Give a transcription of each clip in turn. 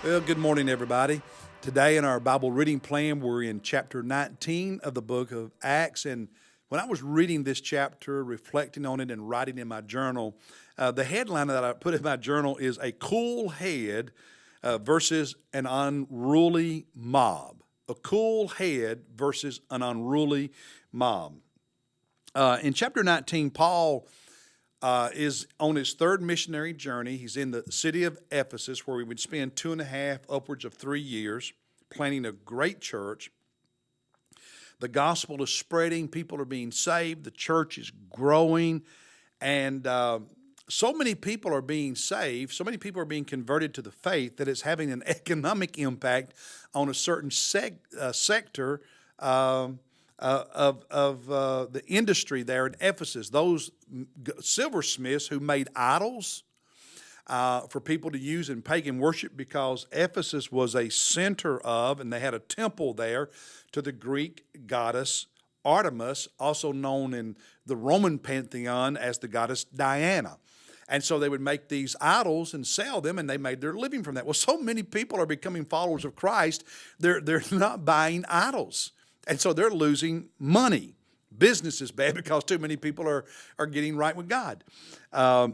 Well, good morning, everybody. Today in our Bible reading plan, we're in chapter 19 of the book of Acts. And when I was reading this chapter, reflecting on it, and writing in my journal, the headline that I put in my journal is "A Cool Head versus an Unruly Mob." A cool head versus an unruly mob. In chapter 19, Paul is on his third missionary journey. He's in the city of Ephesus, where he would spend 2.5, upwards of 3 years, planting a great church. The gospel is spreading. People are being saved. The church is growing. And so many people are being saved. So many people are being converted to the faith that it's having an economic impact on a certain sector of the industry there in Ephesus. Those silversmiths who made idols for people to use in pagan worship, because Ephesus was a center of, and they had a temple there to the Greek goddess Artemis, also known in the Roman pantheon as the goddess Diana. And so they would make these idols and sell them, and they made their living from that. Well, so many people are becoming followers of Christ, they're not buying idols. And so they're losing money. Business is bad because too many people are getting right with God.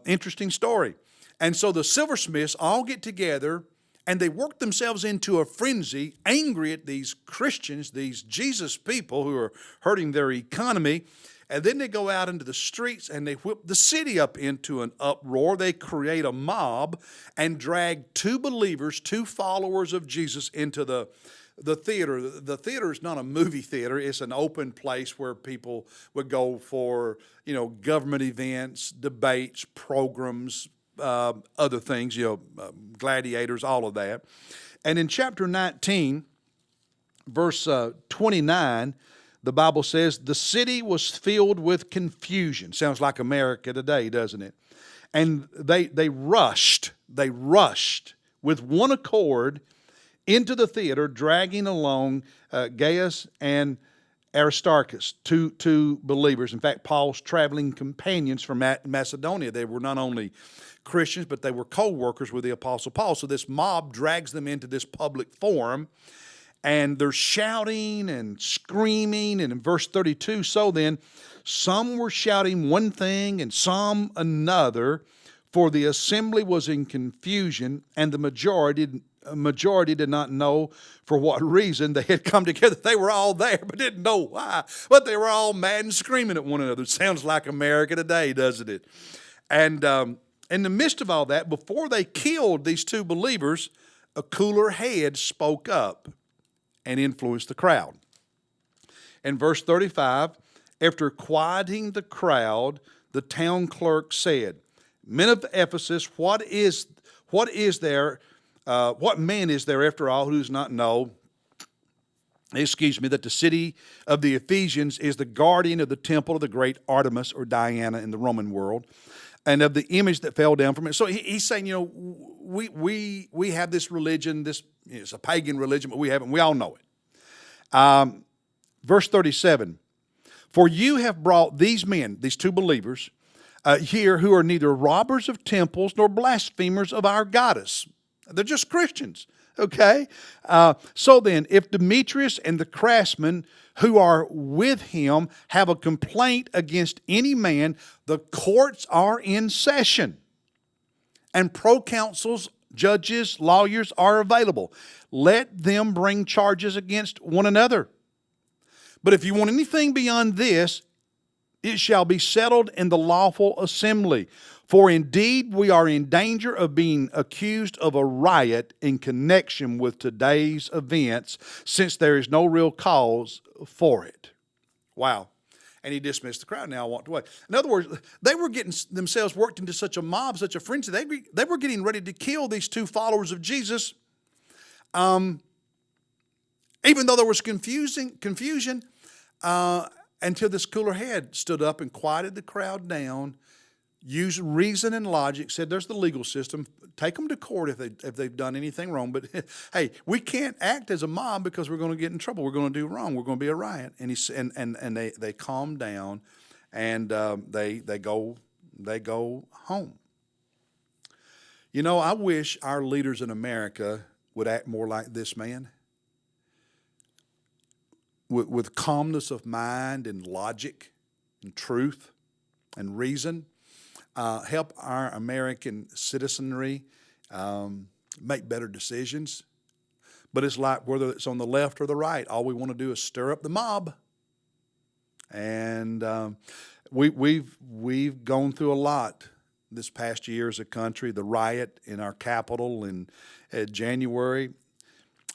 Interesting story. And so the silversmiths all get together and they work themselves into a frenzy, angry at these Christians, these Jesus people who are hurting their economy. And then they go out into the streets and they whip the city up into an uproar. They create a mob and drag two believers, two followers of Jesus, into the theater. The theater is not a movie theater. It's an open place where people would go for, government events, debates, programs, other things, gladiators, all of that. And in chapter 19, verse 29, the Bible says, the city was filled with confusion. Sounds like America today, doesn't it? And they rushed with one accord into the theater, dragging along Gaius and Aristarchus, two believers. In fact, Paul's traveling companions from Macedonia. They were not only Christians, but they were co-workers with the Apostle Paul. So this mob drags them into this public forum, and they're shouting and screaming. And in verse 32, so then, some were shouting one thing and some another, for the assembly was in confusion, and the majority did not know for what reason they had come together. They were all there, but didn't know why. But they were all mad and screaming at one another. Sounds like America today, doesn't it? And in the midst of all that, before they killed these two believers, a cooler head spoke up and influenced the crowd. In verse 35, after quieting the crowd, the town clerk said, "Men of Ephesus, what man is there after all who does not know, that the city of the Ephesians is the guardian of the temple of the great Artemis, or Diana in the Roman world, and of the image that fell down from it?" So he's saying, we have this religion, it's a pagan religion, but we all know it. Verse 37, for you have brought these men, these two believers, here, who are neither robbers of temples nor blasphemers of our goddess. They're just Christians, okay? So then, if Demetrius and the craftsmen who are with him have a complaint against any man, the courts are in session, and proconsuls, judges, lawyers are available. Let them bring charges against one another. But if you want anything beyond this, it shall be settled in the lawful assembly. For indeed we are in danger of being accused of a riot in connection with today's events, since there is no real cause for it. Wow. And he dismissed the crowd. Now walked away. In other words, they were getting themselves worked into such a mob, such a frenzy. They were getting ready to kill these two followers of Jesus. Even though there was confusion, until this cooler head stood up and quieted the crowd down, used reason and logic, said there's the legal system, take them to court if they've done anything wrong. But hey, we can't act as a mob because we're going to get in trouble. We're going to do wrong. We're going to be a riot. And they calm down, and they go home. You know, I wish our leaders in America would act more like this man, with calmness of mind and logic and truth and reason. Help our American citizenry make better decisions. But it's like whether it's on the left or the right, all we want to do is stir up the mob. And we've gone through a lot this past year as a country. The riot in our capital in January.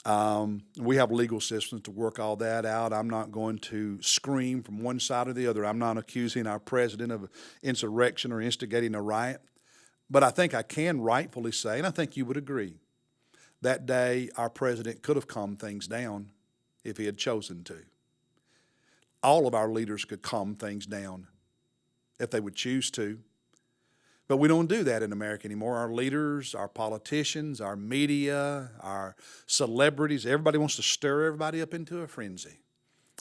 We have legal systems to work all that out. I'm not going to scream from one side or the other. I'm not accusing our president of insurrection or instigating a riot. But I think I can rightfully say, and I think you would agree, that day our president could have calmed things down if he had chosen to. All of our leaders could calm things down if they would choose to. But we don't do that in America anymore. Our leaders, our politicians, our media, our celebrities, everybody wants to stir everybody up into a frenzy.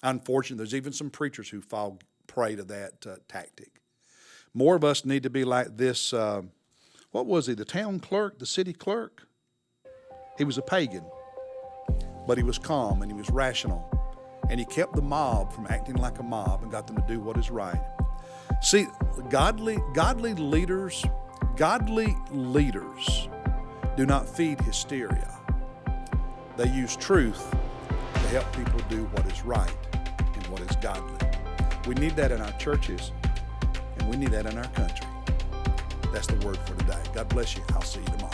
Unfortunately, there's even some preachers who fall prey to that tactic. More of us need to be like this, what was he, the town clerk, the city clerk? He was a pagan, but he was calm and he was rational. And he kept the mob from acting like a mob and got them to do what is right. See, godly leaders do not feed hysteria. They use truth to help people do what is right and what is godly. We need that in our churches, and we need that in our country. That's the word for today. God bless you. I'll see you tomorrow.